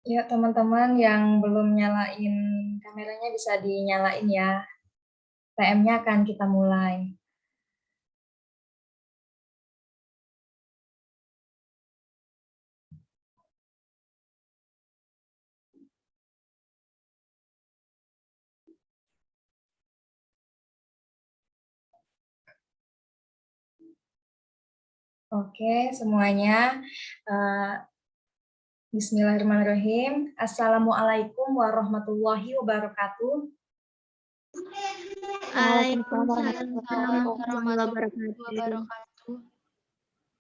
Ya, teman-teman yang belum nyalain kameranya bisa dinyalain ya. PM-nya akan kita mulai. Oke, semuanya. Eh, Bismillahirrahmanirrahim. Assalamualaikum warahmatullahi wabarakatuh. Waalaikumsalam Waalaikumsalam warahmatullahi warahmatullahi wabarakatuh. wabarakatuh.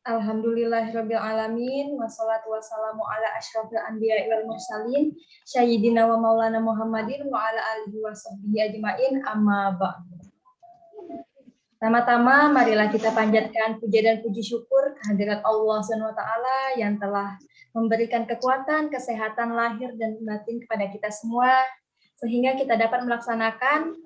Alhamdulillahirrabbilalamin. Wassalatu wassalamu ala asyrafil anbiya wal mursalin. Sayyidina wa maulana Muhammadin wa ala alihi wa sahbihi ajma'in amma ba'du. Pertama-tama, marilah kita panjatkan puja dan puji syukur kehadirat Allah SWT yang telah memberikan kekuatan, kesehatan lahir dan batin kepada kita semua, sehingga kita dapat melaksanakan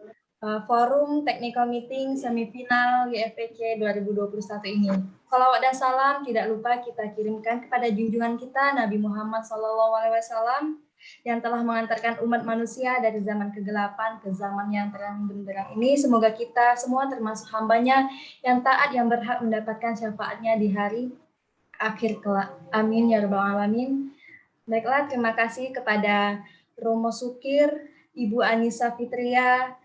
forum technical meeting semifinal GFPC 2021 ini. Salawat dan salam tidak lupa kita kirimkan kepada junjungan kita Nabi Muhammad SAW yang telah mengantarkan umat manusia dari zaman kegelapan ke zaman yang terang benderang ini. Semoga kita semua termasuk hambanya yang taat, yang berhak mendapatkan syafaatnya di hari akhir kelak. Amin ya rabbal alamin. Baiklah, terima kasih kepada Romo Sukir, Ibu Anissa Fitria,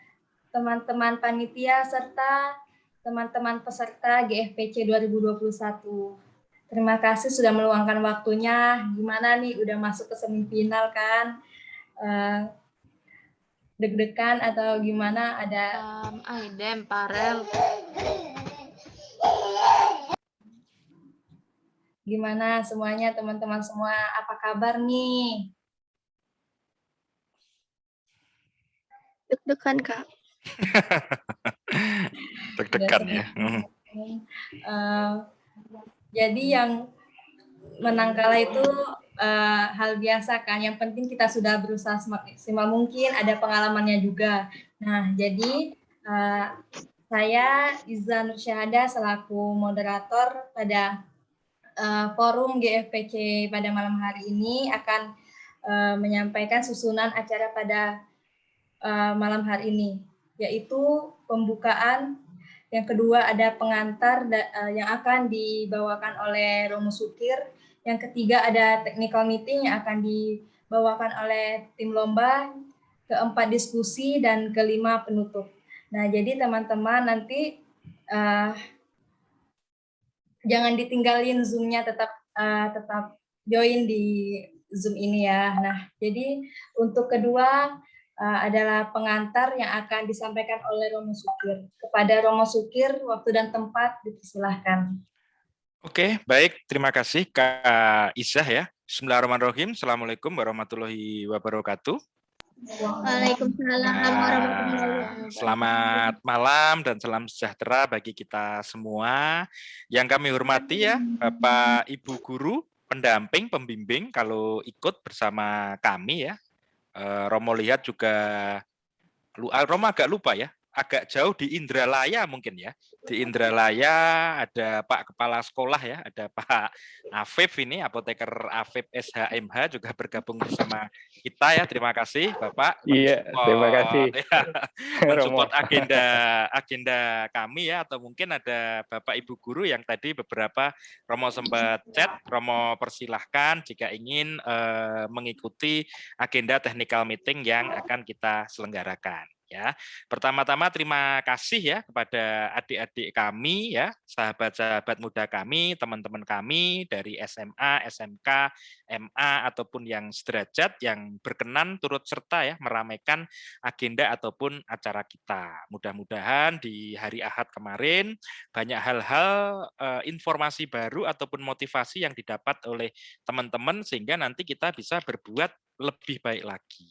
teman-teman panitia, serta teman-teman peserta GFPC 2021. Terima kasih sudah meluangkan waktunya. Gimana nih, udah masuk ke semifinal kan? Deg-degan atau gimana? Ada Aidem, Parel. Gimana semuanya, teman-teman semua? Apa kabar nih? Deg-degan, Kak. Deg-degan ya. Jadi yang menang kalah itu hal biasa kan. Yang penting kita sudah berusaha semaksimal mungkin, ada pengalamannya juga. Nah, jadi saya Iza Nur Syahada selaku moderator pada forum GFPC pada malam hari ini akan menyampaikan susunan acara pada malam hari ini, yaitu pembukaan. Yang kedua ada pengantar yang akan dibawakan oleh Romo Sukir. Yang ketiga ada technical meeting yang akan dibawakan oleh tim lomba. Keempat diskusi, dan kelima penutup. Nah, jadi teman-teman nanti jangan ditinggalin Zoom-nya, tetap join di Zoom ini ya. Nah, jadi untuk kedua adalah pengantar yang akan disampaikan oleh Romo Sukir. Kepada Romo Sukir, waktu dan tempat dipersilahkan. Oke, baik. Terima kasih Kak Isah ya. Bismillahirrahmanirrahim. Assalamualaikum warahmatullahi wabarakatuh. Waalaikumsalam warahmatullahi wabarakatuh. Selamat malam dan salam sejahtera bagi kita semua. Yang kami hormati ya, Bapak Ibu Guru, pendamping, pembimbing kalau ikut bersama kami ya. Romo lihat juga, Romo agak lupa ya, agak jauh di Indralaya mungkin ya. Di Indralaya ada Pak Kepala Sekolah ya, ada Pak Afif ini, apoteker Afif SHMH juga bergabung bersama kita ya. Terima kasih Bapak. Iya, terima kasih. Ya, mensupport agenda kami ya, atau mungkin ada Bapak Ibu Guru yang tadi beberapa Romo sempat chat, Romo persilahkan jika ingin mengikuti agenda technical meeting yang akan kita selenggarakan. Ya, pertama-tama terima kasih ya kepada adik-adik kami ya, sahabat-sahabat muda kami, teman-teman kami dari SMA, SMK, MA ataupun yang sederajat yang berkenan turut serta ya meramaikan agenda ataupun acara kita. Mudah-mudahan di hari Ahad kemarin banyak hal-hal informasi baru ataupun motivasi yang didapat oleh teman-teman sehingga nanti kita bisa berbuat lebih baik lagi.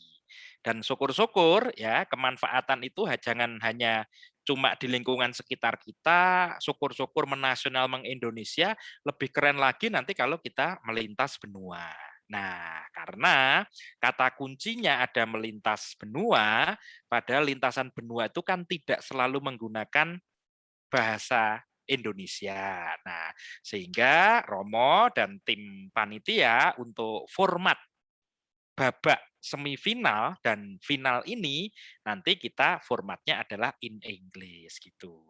Dan syukur-syukur ya kemanfaatan itu jangan hanya cuma di lingkungan sekitar kita, syukur-syukur menasional mengindonesia, lebih keren lagi nanti kalau kita melintas benua. Nah, karena kata kuncinya ada melintas benua, padahal lintasan benua itu kan tidak selalu menggunakan bahasa Indonesia. Nah, sehingga Romo dan tim panitia untuk format babak semifinal dan final ini nanti kita formatnya adalah in English gitu.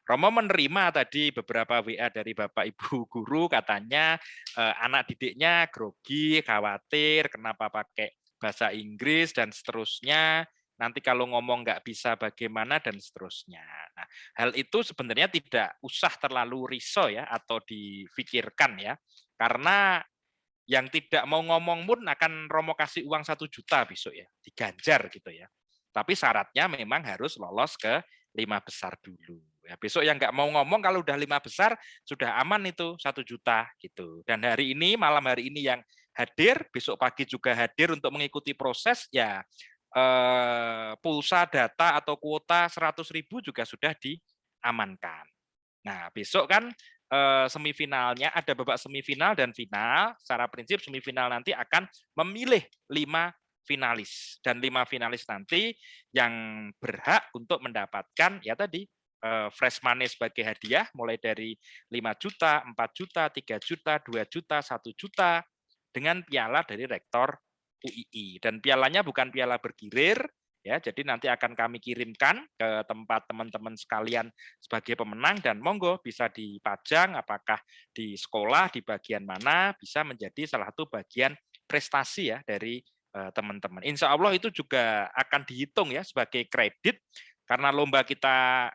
Romo menerima tadi beberapa WA dari Bapak Ibu guru, katanya anak didiknya grogi, khawatir kenapa pakai bahasa Inggris dan seterusnya. Nanti kalau ngomong nggak bisa bagaimana dan seterusnya. Nah, hal itu sebenarnya tidak usah terlalu risau ya atau difikirkan ya, karena yang tidak mau ngomong pun akan Romo kasih uang 1 juta besok ya, diganjar gitu ya. Tapi syaratnya memang harus lolos ke 5 besar dulu. Ya, besok yang nggak mau ngomong kalau udah 5 besar sudah aman itu 1 juta gitu. Dan hari ini, malam hari ini yang hadir, besok pagi juga hadir untuk mengikuti proses ya, pulsa data atau kuota 100.000 juga sudah diamankan. Nah, besok kan semifinalnya ada babak semifinal dan final. Secara prinsip semifinal nanti akan memilih 5 finalis, dan 5 finalis nanti yang berhak untuk mendapatkan ya tadi fresh money sebagai hadiah mulai dari 5 juta, 4 juta, 3 juta, 2 juta, 1 juta dengan piala dari rektor UII, dan pialanya bukan piala bergilir ya, jadi nanti akan kami kirimkan ke tempat teman-teman sekalian sebagai pemenang, dan monggo bisa dipajang apakah di sekolah di bagian mana, bisa menjadi salah satu bagian prestasi ya dari teman-teman. Insya Allah itu juga akan dihitung ya sebagai kredit, karena lomba kita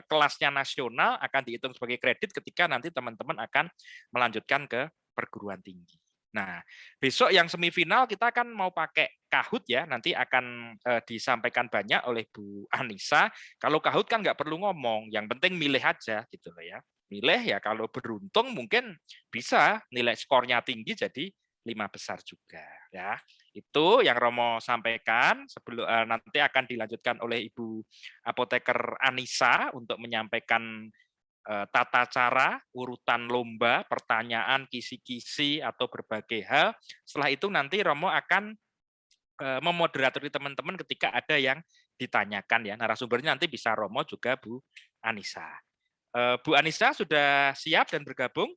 kelasnya nasional akan dihitung sebagai kredit ketika nanti teman-teman akan melanjutkan ke perguruan tinggi. Nah, besok yang semifinal kita kan mau pakai Kahoot ya, nanti akan disampaikan banyak oleh Bu Anissa. Kalau Kahoot kan nggak perlu ngomong, yang penting milih aja gitu loh ya. Milih ya, kalau beruntung mungkin bisa nilai skornya tinggi jadi 5 besar juga ya. Itu yang Romo sampaikan, sebelum nanti akan dilanjutkan oleh Ibu Apoteker Anissa untuk menyampaikan tata cara, urutan lomba, pertanyaan, kisi-kisi, atau berbagai hal. Setelah itu nanti Romo akan memoderatori teman-teman ketika ada yang ditanyakan ya. Narasumbernya nanti bisa Romo juga Bu Anissa. Bu Anissa sudah siap dan bergabung?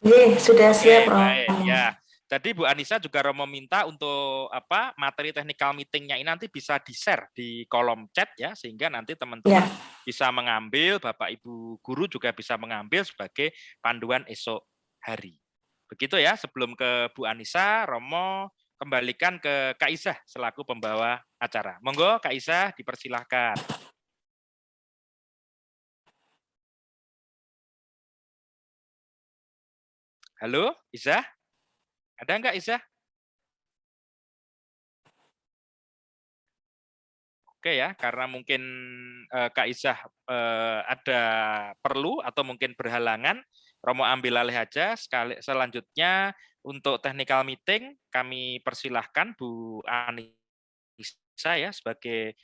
Iya, sudah siap, Romo. Baik, ya. Jadi Bu Anissa juga Romo minta untuk materi technical meeting-nya ini nanti bisa di-share di kolom chat ya, sehingga nanti teman-teman bisa mengambil, Bapak Ibu guru juga bisa mengambil sebagai panduan esok hari. Begitu ya, sebelum ke Bu Anissa, Romo kembalikan ke Kak Isah selaku pembawa acara. Monggo Kak Isah dipersilahkan. Halo, Isah? Ada enggak Isah? Oke ya, karena mungkin Kak Isah ada perlu atau mungkin berhalangan, Romo ambil alih aja. Selanjutnya untuk technical meeting kami persilahkan Bu Anissa ya sebagai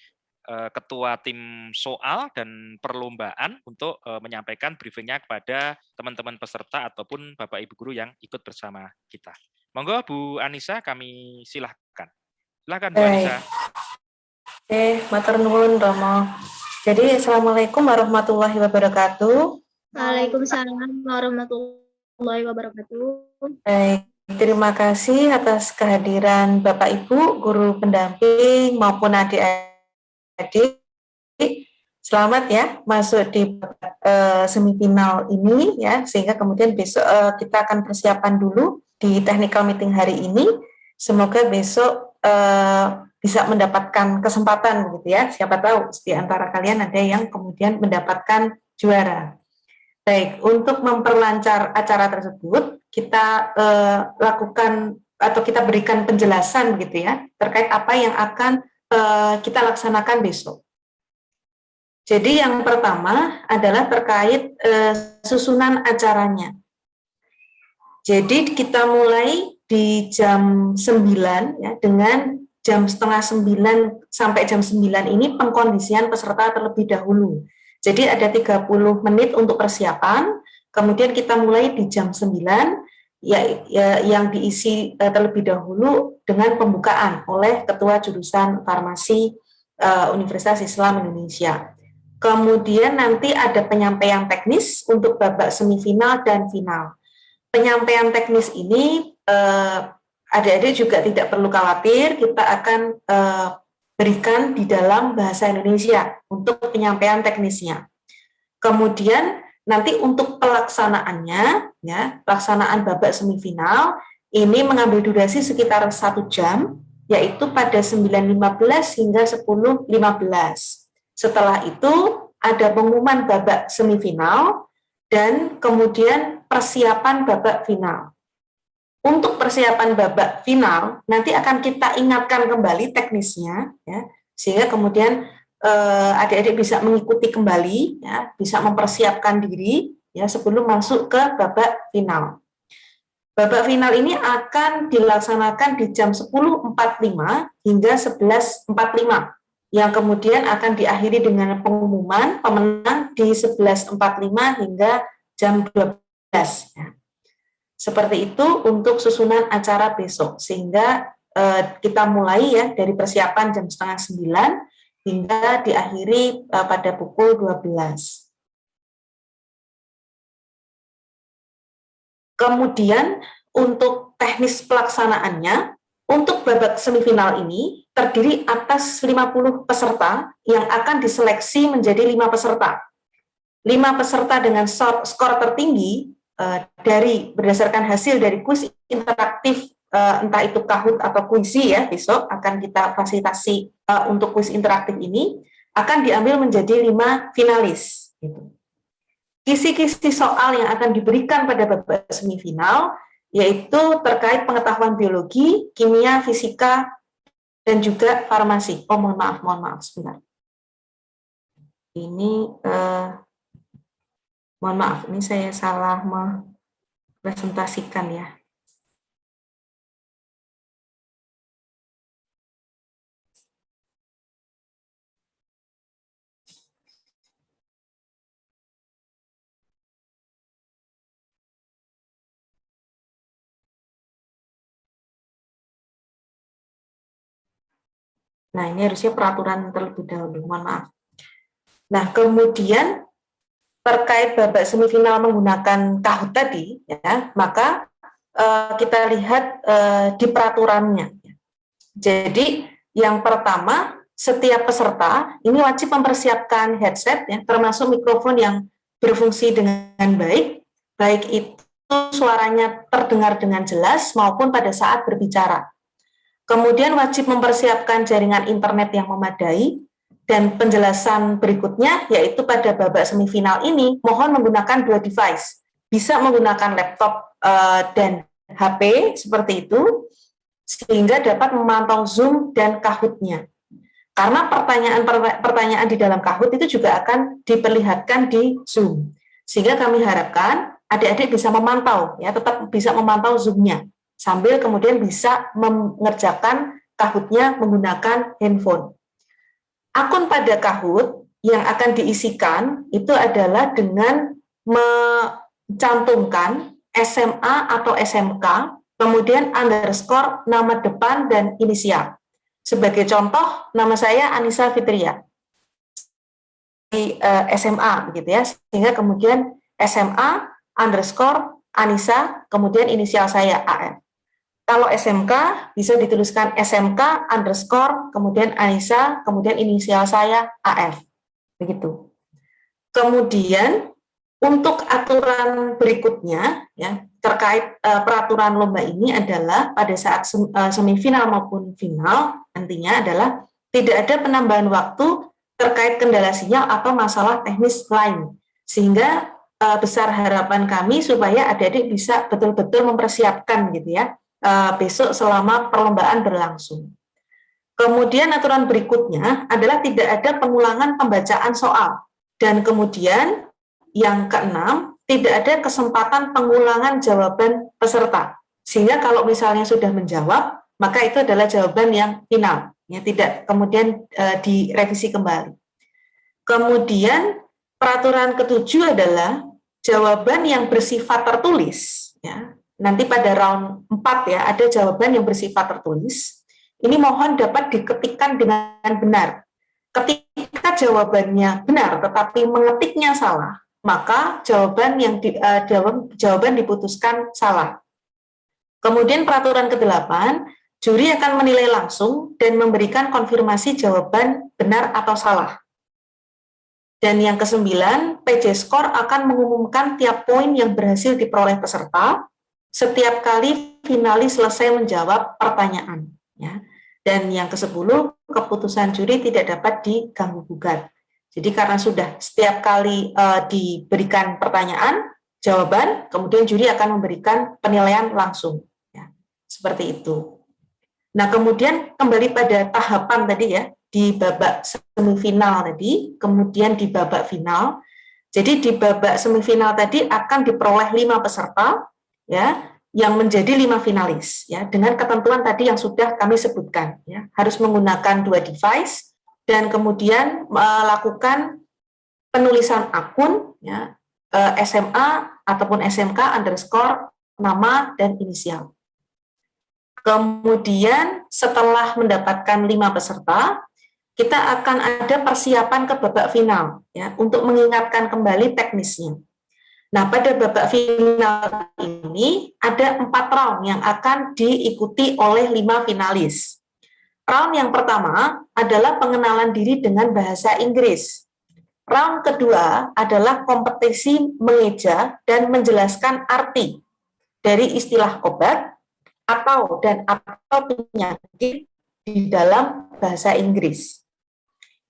ketua tim soal dan perlombaan untuk menyampaikan briefingnya kepada teman-teman peserta ataupun Bapak Ibu guru yang ikut bersama kita. Monggo Bu Anissa, kami silahkan. Silahkan Bu Anissa. Matur nuwun Romo. Jadi Assalamualaikum warahmatullahi wabarakatuh. Waalaikumsalam warahmatullahi wabarakatuh. Baik, terima kasih atas kehadiran Bapak Ibu, guru pendamping maupun adik-adik. Selamat ya masuk di semifinal ini ya, sehingga kemudian besok kita akan persiapan dulu di technical meeting hari ini. Semoga besok bisa mendapatkan kesempatan gitu ya. Siapa tahu di antara kalian ada yang kemudian mendapatkan juara. Baik, untuk memperlancar acara tersebut, kita lakukan atau kita berikan penjelasan gitu ya terkait apa yang akan kita laksanakan besok. Jadi yang pertama adalah terkait susunan acaranya. Jadi kita mulai di jam 9 ya, dengan jam setengah 9 sampai jam 9 ini pengkondisian peserta terlebih dahulu. Jadi ada 30 menit untuk persiapan, kemudian kita mulai di jam 9 yang diisi terlebih dahulu dengan pembukaan oleh Ketua Jurusan Farmasi Universitas Islam Indonesia. Kemudian nanti ada penyampaian teknis untuk babak semifinal dan final. Penyampaian teknis ini adik-adik juga tidak perlu khawatir, kita akan berikan di dalam bahasa Indonesia untuk penyampaian teknisnya. Kemudian nanti untuk pelaksanaannya, ya, pelaksanaan babak semifinal ini mengambil durasi sekitar 1 jam, yaitu pada 9.15 hingga 10.15. Setelah itu ada pengumuman babak semifinal dan kemudian persiapan babak final. Untuk persiapan babak final, nanti akan kita ingatkan kembali teknisnya, ya, sehingga kemudian adik-adik bisa mengikuti kembali, ya, bisa mempersiapkan diri, ya, sebelum masuk ke babak final. Babak final ini akan dilaksanakan di jam 10.45 hingga 11.45, yang kemudian akan diakhiri dengan pengumuman pemenang di 11.45 hingga jam 12. Ya. Seperti itu untuk susunan acara besok, sehingga kita mulai ya dari persiapan jam 8:30 hingga diakhiri pada pukul 12. Kemudian untuk teknis pelaksanaannya, untuk babak semifinal ini terdiri atas 50 peserta yang akan diseleksi menjadi 5 peserta. 5 peserta dengan skor tertinggi dari berdasarkan hasil dari kuis interaktif, entah itu Kahoot atau Kuisi ya, besok akan kita fasilitasi untuk kuis interaktif ini, akan diambil menjadi 5 finalis. Gitu. Kisi-kisi soal yang akan diberikan pada babak semifinal yaitu terkait pengetahuan biologi, kimia, fisika, dan juga farmasi. Oh, mohon maaf, sebentar. Ini, mohon maaf, ini saya salah mempresentasikan ya. Nah, ini harusnya peraturan terlebih dahulu, mohon maaf. Nah, kemudian terkait babak semifinal menggunakan Kahoot tadi, ya, maka kita lihat di peraturannya. Jadi, yang pertama, setiap peserta ini wajib mempersiapkan headset, ya, termasuk mikrofon yang berfungsi dengan baik itu suaranya terdengar dengan jelas maupun pada saat berbicara. Kemudian wajib mempersiapkan jaringan internet yang memadai, dan penjelasan berikutnya yaitu pada babak semifinal ini mohon menggunakan 2 device, bisa menggunakan laptop dan HP seperti itu, sehingga dapat memantau Zoom dan Kahoot-nya. Karena pertanyaan di dalam Kahoot itu juga akan diperlihatkan di Zoom, sehingga kami harapkan adik-adik bisa memantau, ya, tetap bisa memantau Zoom-nya, sambil kemudian bisa mengerjakan Kahoot-nya menggunakan handphone. Akun pada Kahoot yang akan diisikan itu adalah dengan mencantumkan SMA atau SMK, kemudian underscore nama depan dan inisial. Sebagai contoh, nama saya Anissa Fitria di SMA, begitu ya, sehingga kemudian SMA underscore Anissa, kemudian inisial saya AF. Kalau SMK bisa dituliskan SMK underscore, kemudian Anissa, kemudian inisial saya AF. Begitu. Kemudian untuk aturan berikutnya, ya, terkait peraturan lomba ini adalah pada saat semifinal maupun final, nantinya adalah tidak ada penambahan waktu terkait kendala sinyal atau masalah teknis lain. Sehingga besar harapan kami supaya adik-adik bisa betul-betul mempersiapkan gitu ya, besok selama perlombaan berlangsung. Kemudian aturan berikutnya adalah tidak ada pengulangan pembacaan soal. Dan kemudian yang keenam, tidak ada kesempatan pengulangan jawaban peserta. Sehingga kalau misalnya sudah menjawab, maka itu adalah jawaban yang final, ya, tidak kemudian direvisi kembali. Kemudian peraturan ketujuh adalah jawaban yang bersifat tertulis, ya. Nanti pada round 4 ya, ada jawaban yang bersifat tertulis. Ini mohon dapat diketikkan dengan benar. Ketika jawabannya benar tetapi mengetiknya salah, maka jawaban diputuskan salah. Kemudian peraturan ke-8, juri akan menilai langsung dan memberikan konfirmasi jawaban benar atau salah. Dan yang ke-9, PJ Score akan mengumumkan tiap poin yang berhasil diperoleh peserta setiap kali finalis selesai menjawab pertanyaan. Ya. Dan yang ke-10, keputusan juri tidak dapat diganggu-gugat. Jadi karena sudah setiap kali diberikan pertanyaan, jawaban, kemudian juri akan memberikan penilaian langsung. Ya. Seperti itu. Nah, kemudian kembali pada tahapan tadi ya, di babak semifinal tadi, kemudian di babak final. Jadi di babak semifinal tadi akan diperoleh 5 peserta, ya, yang menjadi 5 finalis, ya, dengan ketentuan tadi yang sudah kami sebutkan, ya, harus menggunakan 2 device dan kemudian melakukan penulisan akun, ya, SMA ataupun SMK underscore nama dan inisial. Kemudian setelah mendapatkan 5 peserta, kita akan ada persiapan ke babak final, ya, untuk mengingatkan kembali teknisnya. Nah, pada babak final ini ada 4 round yang akan diikuti oleh 5 finalis. Round yang pertama adalah pengenalan diri dengan bahasa Inggris. Round kedua adalah kompetisi mengeja dan menjelaskan arti dari istilah obat atau penyakit di dalam bahasa Inggris.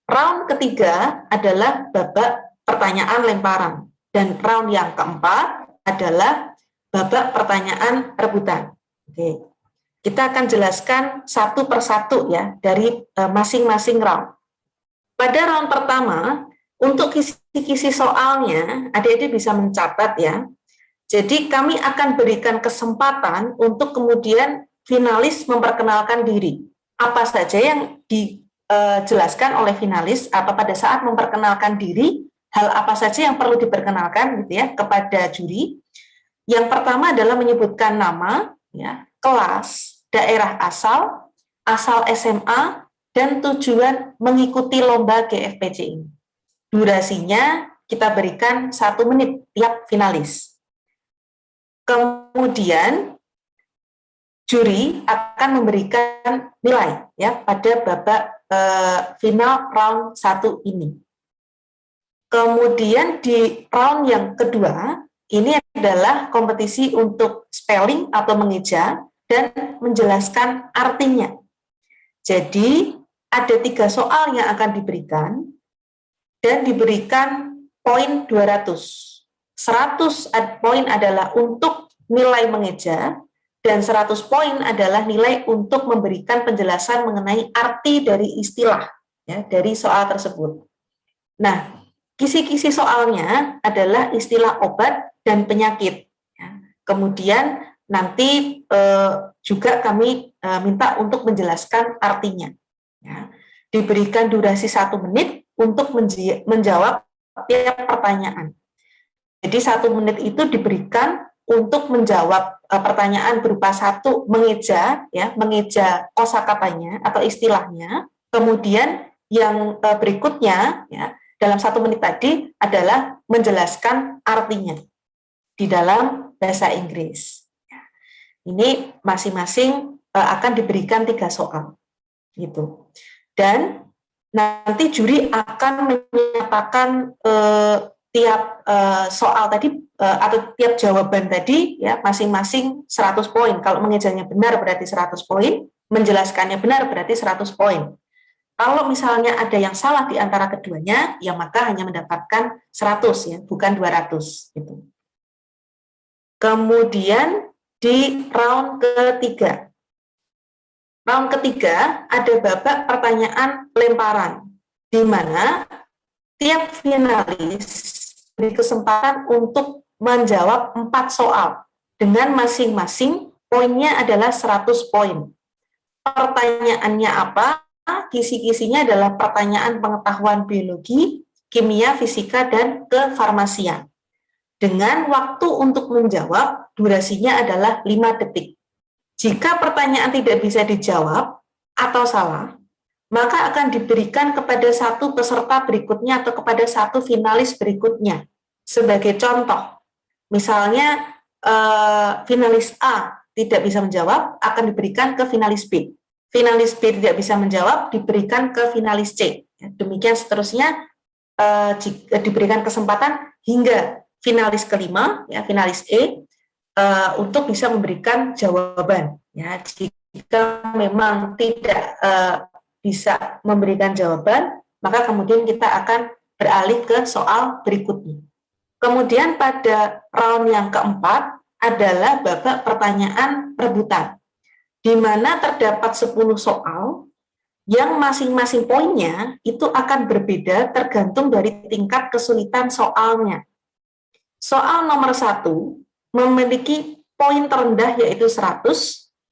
Round ketiga adalah babak pertanyaan lemparan. Dan round yang keempat adalah babak pertanyaan rebutan. Oke. Kita akan jelaskan satu persatu ya dari masing-masing round. Pada round pertama, untuk kisi-kisi soalnya, adik-adik bisa mencatat ya. Jadi kami akan berikan kesempatan untuk kemudian finalis memperkenalkan diri. Apa saja yang dijelaskan oleh finalis atau pada saat memperkenalkan diri, hal apa saja yang perlu diperkenalkan gitu ya kepada juri. Yang pertama adalah menyebutkan nama, ya, kelas, daerah asal, asal SMA, dan tujuan mengikuti lomba GFPC ini. Durasinya kita berikan 1 menit tiap finalis. Kemudian juri akan memberikan nilai ya pada babak final round 1 ini. Kemudian di round yang kedua, ini adalah kompetisi untuk spelling atau mengeja dan menjelaskan artinya. Jadi, ada 3 soal yang akan diberikan dan diberikan poin 200. 100 poin adalah untuk nilai mengeja dan 100 poin adalah nilai untuk memberikan penjelasan mengenai arti dari istilah ya, dari soal tersebut. Nah, kisi-kisi soalnya adalah istilah obat dan penyakit. Ya. Kemudian nanti juga kami minta untuk menjelaskan artinya. Ya. Diberikan durasi 1 menit untuk menjawab tiap pertanyaan. Jadi 1 menit itu diberikan untuk menjawab pertanyaan berupa 1 mengeja, ya, mengeja kosakatanya atau istilahnya. Kemudian yang berikutnya, ya, dalam 1 menit tadi adalah menjelaskan artinya di dalam bahasa Inggris. Ini masing-masing akan diberikan 3 soal, gitu. Dan nanti juri akan menyatakan tiap soal tadi atau tiap jawaban tadi ya masing-masing 100 poin. Kalau mengejanya benar berarti 100 poin, menjelaskannya benar berarti 100 poin. Kalau misalnya ada yang salah di antara keduanya, ya maka hanya mendapatkan 100 ya, bukan 200 gitu. Kemudian di round ketiga. Round ketiga ada babak pertanyaan lemparan, di mana tiap finalis diberi kesempatan untuk menjawab 4 soal dengan masing-masing poinnya adalah 100 poin. Pertanyaannya apa? Kisi-kisinya adalah pertanyaan pengetahuan biologi, kimia, fisika, dan kefarmasian. Dengan waktu untuk menjawab, durasinya adalah 5 detik. Jika pertanyaan tidak bisa dijawab atau salah, maka akan diberikan kepada 1 peserta berikutnya atau kepada 1 finalis berikutnya. Sebagai contoh, misalnya finalis A tidak bisa menjawab akan diberikan ke finalis B. Finalis B tidak bisa menjawab diberikan ke finalis C. Demikian seterusnya diberikan kesempatan hingga finalis kelima, ya finalis E, untuk bisa memberikan jawaban. Ya, jika memang tidak bisa memberikan jawaban, maka kemudian kita akan beralih ke soal berikutnya. Kemudian pada round yang keempat adalah babak pertanyaan rebutan, di mana terdapat 10 soal yang masing-masing poinnya itu akan berbeda tergantung dari tingkat kesulitan soalnya. Soal nomor 1 memiliki poin terendah yaitu 100,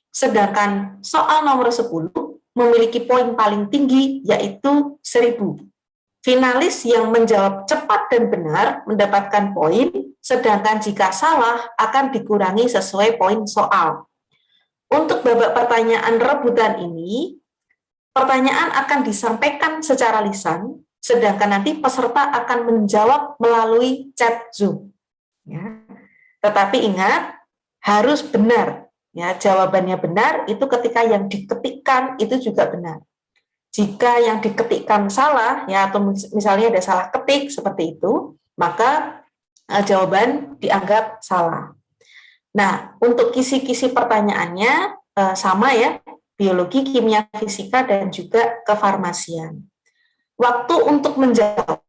sedangkan soal nomor 10 memiliki poin paling tinggi yaitu 1000. Finalis yang menjawab cepat dan benar mendapatkan poin, sedangkan jika salah akan dikurangi sesuai poin soal. Untuk babak pertanyaan rebutan ini, pertanyaan akan disampaikan secara lisan, sedangkan nanti peserta akan menjawab melalui chat Zoom. Ya. Tetapi ingat, harus benar. Ya, jawabannya benar itu ketika yang diketikkan itu juga benar. Jika yang diketikkan salah, ya atau misalnya ada salah ketik seperti itu, maka jawaban dianggap salah. Nah, untuk kisi-kisi pertanyaannya sama ya, biologi, kimia, fisika, dan juga kefarmasian. Waktu untuk menjawab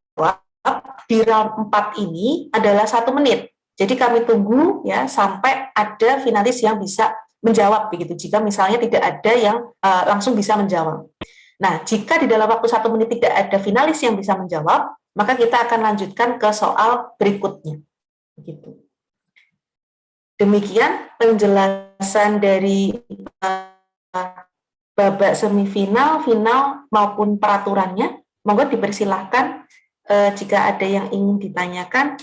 di round 4 ini adalah 1 menit. Jadi kami tunggu ya sampai ada finalis yang bisa menjawab begitu. Jika misalnya tidak ada yang langsung bisa menjawab. Nah, jika di dalam waktu 1 menit tidak ada finalis yang bisa menjawab, maka kita akan lanjutkan ke soal berikutnya. Begitu. Demikian penjelasan dari babak semifinal, final maupun peraturannya. Monggo dipersilahkan jika ada yang ingin ditanyakan.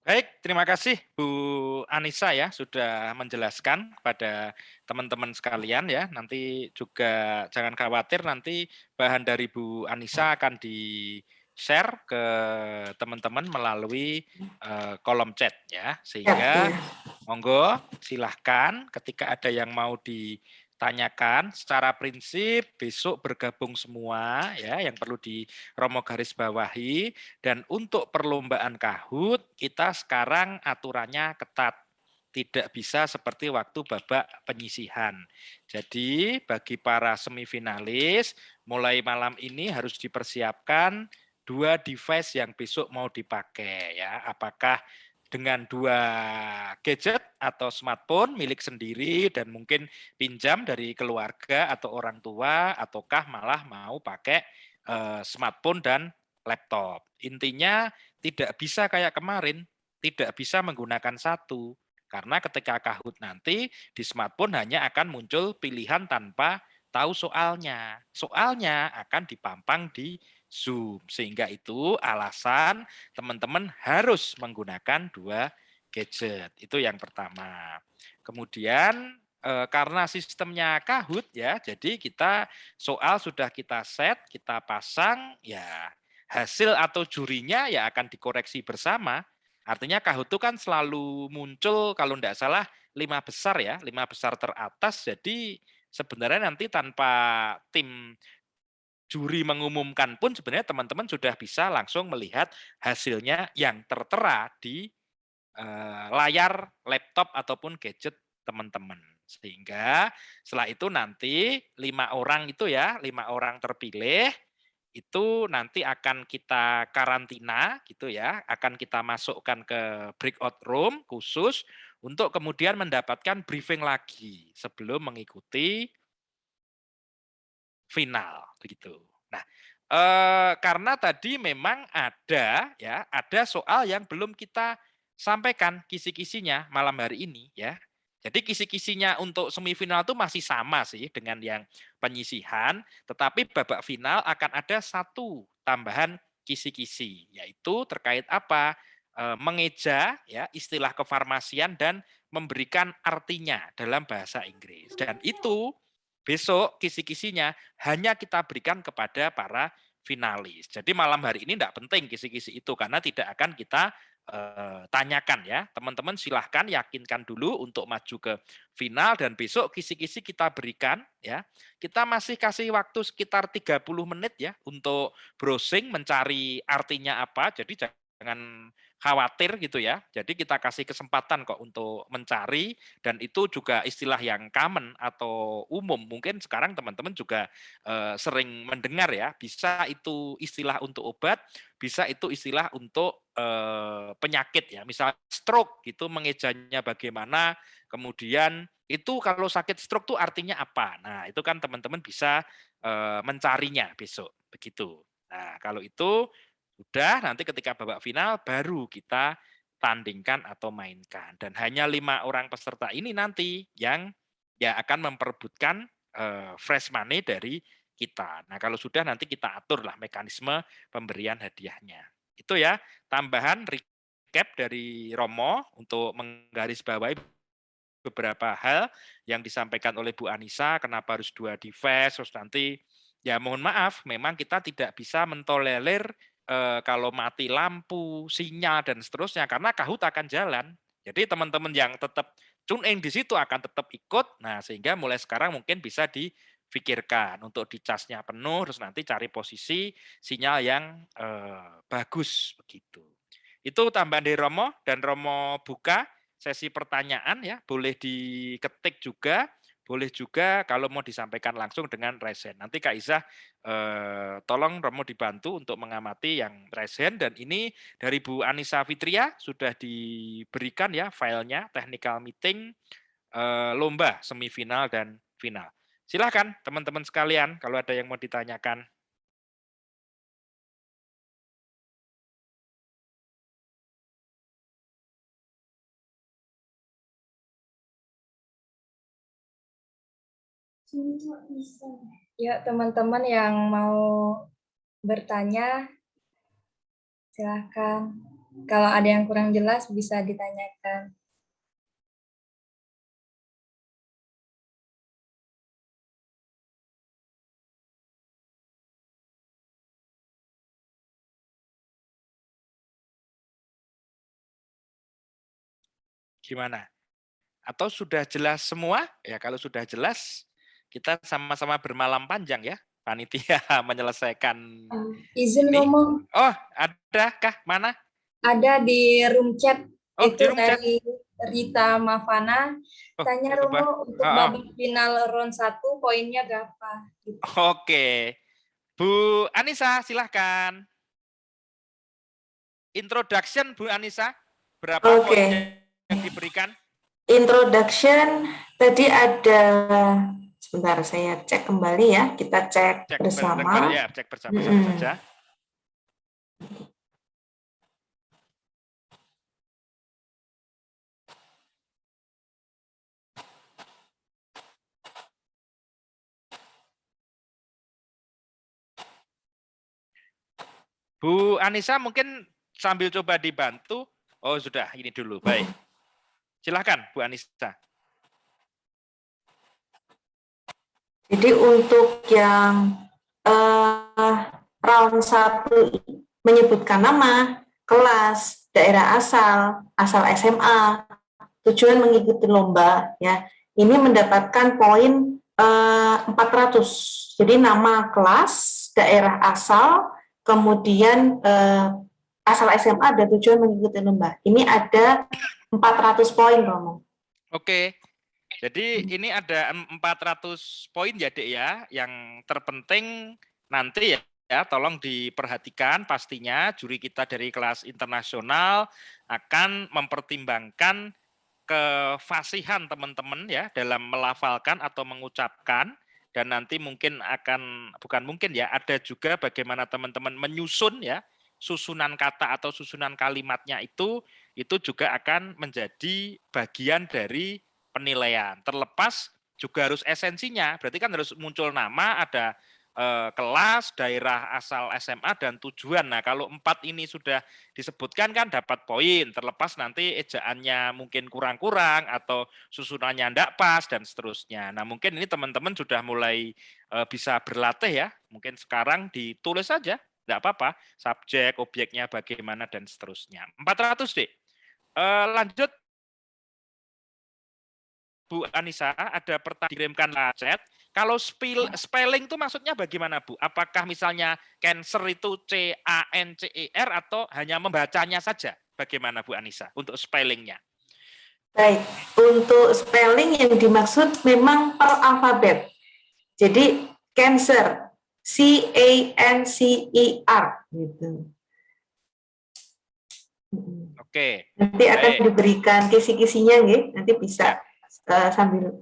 Baik, terima kasih Bu Anissa ya sudah menjelaskan kepada teman-teman sekalian ya. Nanti juga jangan khawatir, nanti bahan dari Bu Anissa akan di-share ke teman-teman melalui kolom chat ya. Sehingga monggo silahkan ketika ada yang mau ditanyakan secara prinsip besok bergabung semua ya yang perlu di Romo garis bawahi. Dan untuk perlombaan Kahoot kita sekarang aturannya ketat, tidak bisa seperti waktu babak penyisihan. Jadi bagi para semifinalis mulai malam ini harus dipersiapkan 2 device yang besok mau dipakai ya. Apakah dengan 2 gadget atau smartphone milik sendiri dan mungkin pinjam dari keluarga atau orang tua, ataukah malah mau pakai smartphone dan laptop. Intinya tidak bisa kayak kemarin, tidak bisa menggunakan satu. Karena ketika Kahoot nanti di smartphone hanya akan muncul pilihan tanpa tahu soalnya. Soalnya akan dipampang di Zoom. Sehingga itu alasan teman-teman harus menggunakan 2 gadget. Itu yang pertama. Kemudian karena sistemnya Kahoot ya, jadi kita soal sudah kita set, kita pasang, ya hasil atau jurinya ya akan dikoreksi bersama. Artinya Kahoot itu kan selalu muncul kalau tidak salah 5 besar ya, 5 besar teratas. Jadi sebenarnya nanti tanpa tim juri mengumumkan pun sebenarnya teman-teman sudah bisa langsung melihat hasilnya yang tertera di layar laptop ataupun gadget teman-teman. Sehingga setelah itu nanti 5 orang itu ya, 5 orang terpilih itu nanti akan kita karantina gitu ya, akan kita masukkan ke breakout room khusus untuk kemudian mendapatkan briefing lagi sebelum mengikuti final begitu. Nah, karena tadi memang ada soal yang belum kita sampaikan kisi-kisinya malam hari ini ya. Jadi kisi-kisinya untuk semifinal itu masih sama sih dengan yang penyisihan, tetapi babak final akan ada 1 tambahan kisi-kisi, yaitu terkait apa? Mengeja ya istilah kefarmasian dan memberikan artinya dalam bahasa Inggris. Dan itu besok kisi-kisinya hanya kita berikan kepada para finalis. Jadi malam hari ini tidak penting kisi-kisi itu karena tidak akan kita tanyakan ya. Teman-teman silahkan yakinkan dulu untuk maju ke final dan besok kisi-kisi kita berikan ya. Kita masih kasih waktu sekitar 30 menit ya untuk browsing mencari artinya apa. Jadi jangan khawatir gitu ya. Jadi kita kasih kesempatan kok untuk mencari dan itu juga istilah yang common atau umum. Mungkin sekarang teman-teman juga sering mendengar ya. Bisa itu istilah untuk obat, bisa itu istilah untuk penyakit ya. Misal stroke gitu mengejanya bagaimana, kemudian itu kalau sakit stroke itu artinya apa. Nah, itu kan teman-teman bisa mencarinya besok begitu. Nah, kalau itu udah nanti ketika babak final baru kita tandingkan atau mainkan dan hanya 5 orang peserta ini nanti yang ya akan memperebutkan fresh money dari kita. Nah, kalau sudah nanti kita aturlah mekanisme pemberian hadiahnya. Itu ya, tambahan recap dari Romo untuk menggarisbawahi beberapa hal yang disampaikan oleh Bu Anissa, kenapa harus 2 device, terus nanti ya mohon maaf, memang kita tidak bisa mentolerir kalau mati lampu, sinyal, dan seterusnya, karena Kahoot akan jalan. Jadi teman-teman yang tetap tune in di situ akan tetap ikut, nah sehingga mulai sekarang mungkin bisa difikirkan untuk dicasnya penuh, terus nanti cari posisi sinyal yang bagus, begitu. Itu tambahan dari Romo, dan Romo buka sesi pertanyaan ya, boleh diketik juga, boleh juga kalau mau disampaikan langsung dengan raise hand. Nanti Kak Isa tolong Romo dibantu untuk mengamati yang raise hand, dan ini dari Bu Anissa Fitria sudah diberikan ya filenya, technical meeting, lomba semifinal dan final. Silakan teman-teman sekalian kalau ada yang mau ditanyakan. Ya, teman-teman yang mau bertanya, silakan. Kalau ada yang kurang jelas bisa ditanyakan. Gimana? Atau sudah jelas semua? Ya kalau sudah jelas, kita sama-sama bermalam panjang ya, panitia menyelesaikan Izin ini. ngomong. Oh, adakah? Mana? Ada di room chat. Oh, Itu di room chat. dari Rita Mavana. Oh, Tanya coba. Romo untuk babak final round 1 poinnya berapa? Gitu. Oke. Bu Anissa, silahkan. Introduction Bu Anissa, berapa poin yang diberikan? Introduction tadi ada, sebentar saya cek kembali ya, kita cek bersama. Ya, cek bersama-sama saja. Bu Anissa mungkin sambil coba dibantu. Oh sudah, ini dulu. Baik. Silakan Bu Anissa. Jadi untuk yang round 1 menyebutkan nama, kelas, daerah asal, asal SMA, tujuan mengikuti lomba, ya ini mendapatkan poin 400. Jadi nama kelas, daerah asal, kemudian asal SMA dan tujuan mengikuti lomba. Ini ada 400 poin, Romo. Oke. Jadi ini ada 400 poin ya, Dek ya. Yang terpenting nanti ya, tolong diperhatikan pastinya juri kita dari kelas internasional akan mempertimbangkan kefasihan teman-teman ya dalam melafalkan atau mengucapkan, dan nanti mungkin akan, bukan mungkin ya, ada juga bagaimana teman-teman menyusun ya, susunan kata atau susunan kalimatnya itu juga akan menjadi bagian dari penilaian. Terlepas juga harus esensinya, berarti kan harus muncul nama, ada kelas, daerah asal SMA, dan tujuan. Nah, kalau 4 ini sudah disebutkan kan dapat poin, terlepas nanti ejaannya mungkin kurang-kurang atau susunannya enggak pas dan seterusnya. Nah, mungkin ini teman-teman sudah mulai bisa berlatih ya. Mungkin sekarang ditulis saja Enggak apa-apa, subjek, objeknya bagaimana dan seterusnya. 400, Dek. Lanjut Bu Anissa, ada pertanyaan dikirimkan chat. Kalau spelling itu maksudnya bagaimana, Bu? Apakah misalnya cancer itu CANCER atau hanya membacanya saja? Bagaimana Bu Anissa untuk spellingnya? Baik, untuk spelling yang dimaksud memang per alfabet. Jadi cancer, CANCER gitu. Oke. Nanti akan diberikan kisi-kisinya, nanti bisa sambil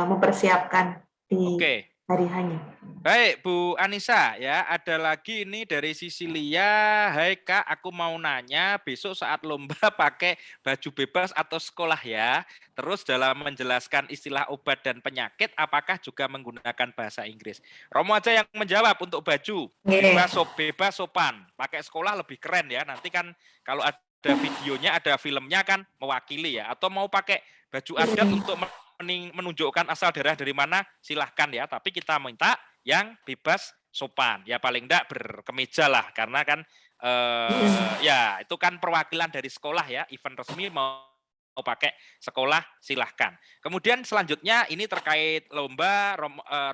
mempersiapkan di hari hanya. Baik, Bu Anissa, ya, ada lagi ini dari Sisilia. Hai Kak, aku mau nanya besok saat lomba pakai baju bebas atau sekolah ya. Terus dalam menjelaskan istilah obat dan penyakit, apakah juga menggunakan bahasa Inggris? Romo aja yang menjawab untuk baju. Bebas sopan. Pakai sekolah lebih keren ya. Nanti kan kalau ada videonya, ada filmnya kan mewakili ya. Atau mau pakai baju adat untuk menunjukkan asal daerah dari mana, silahkan ya. Tapi kita minta yang bebas sopan, ya paling enggak berkemeja lah, karena kan ya itu kan perwakilan dari sekolah ya, event resmi mau pakai sekolah silahkan. Kemudian selanjutnya ini terkait lomba,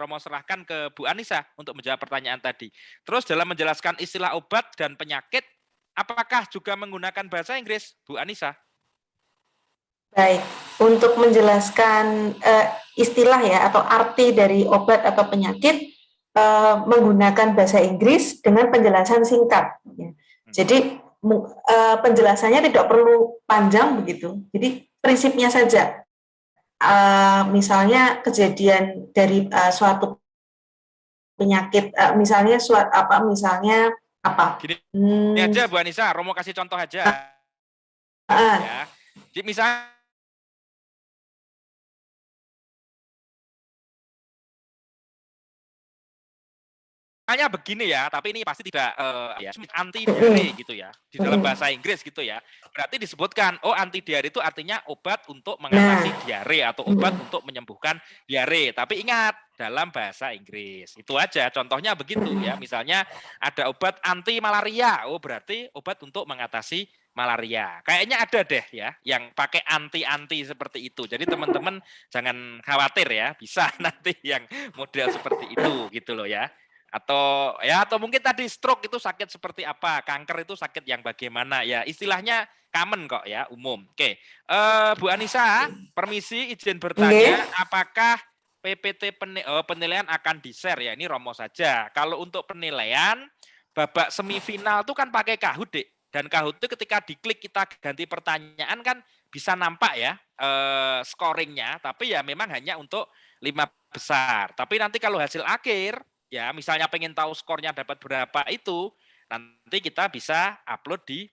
Romo serahkan ke Bu Anissa untuk menjawab pertanyaan tadi. Terus dalam menjelaskan istilah obat dan penyakit, apakah juga menggunakan bahasa Inggris, Bu Anissa? Baik, untuk menjelaskan istilah ya atau arti dari obat atau penyakit, menggunakan bahasa Inggris dengan penjelasan singkat. Ya. Jadi penjelasannya tidak perlu panjang begitu. Jadi prinsipnya saja. Misalnya kejadian dari suatu penyakit, misalnya apa? Ini aja Bu Anissa, Romo kasih contoh aja. Ya. Jadi misalnya begini ya, tapi ini pasti tidak anti diare gitu ya, di dalam bahasa Inggris gitu ya. Berarti disebutkan, oh anti diare itu artinya obat untuk mengatasi diare atau obat untuk menyembuhkan diare. Tapi ingat, dalam bahasa Inggris. Itu aja, contohnya begitu ya. Misalnya ada obat anti malaria, oh berarti obat untuk mengatasi malaria. Kayaknya ada deh ya, yang pakai anti-anti seperti itu. Jadi teman-teman jangan khawatir ya, bisa nanti yang model seperti itu gitu loh ya. Atau mungkin tadi stroke itu sakit seperti apa, kanker itu sakit yang bagaimana ya, istilahnya common kok ya, umum. Oke, Bu Anissa, permisi izin bertanya, apakah PPT penilaian akan di-share ya? Ini Romo saja. Kalau untuk penilaian babak semifinal itu kan pakai Kahoot, Dek. Dan Kahoot itu ketika diklik kita ganti pertanyaan kan bisa nampak ya scoringnya, tapi ya memang hanya untuk 5 besar. Tapi nanti kalau hasil akhir ya, misalnya pengen tahu skornya dapat berapa itu, nanti kita bisa upload di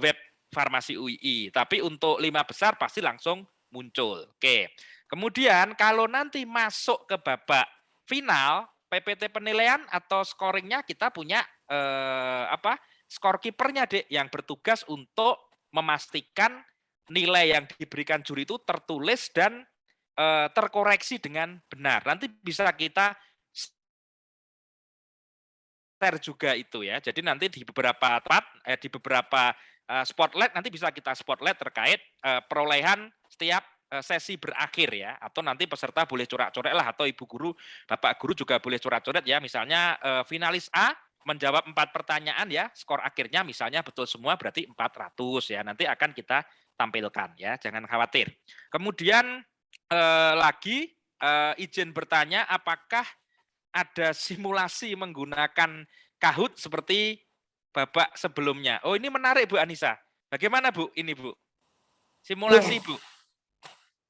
web Farmasi UII. Tapi untuk 5 besar pasti langsung muncul. Oke. Kemudian kalau nanti masuk ke babak final, PPT penilaian atau scoringnya kita punya skor kipernya, Dek, yang bertugas untuk memastikan nilai yang diberikan juri itu tertulis dan terkoreksi dengan benar. Nanti bisa kita share juga itu ya. Jadi nanti di beberapa tempat, di beberapa spotlight nanti bisa kita spotlight terkait perolehan setiap sesi berakhir ya. Atau nanti peserta boleh coret-coret lah, atau ibu guru, bapak guru juga boleh coret-coret ya. Misalnya finalis A menjawab 4 pertanyaan ya, skor akhirnya misalnya betul semua berarti 400 ya. Nanti akan kita tampilkan ya, jangan khawatir. Kemudian lagi izin bertanya, apakah ada simulasi menggunakan Kahoot seperti babak sebelumnya? Oh, ini menarik Bu Anissa. Bagaimana Bu ini Bu? Simulasi Bu.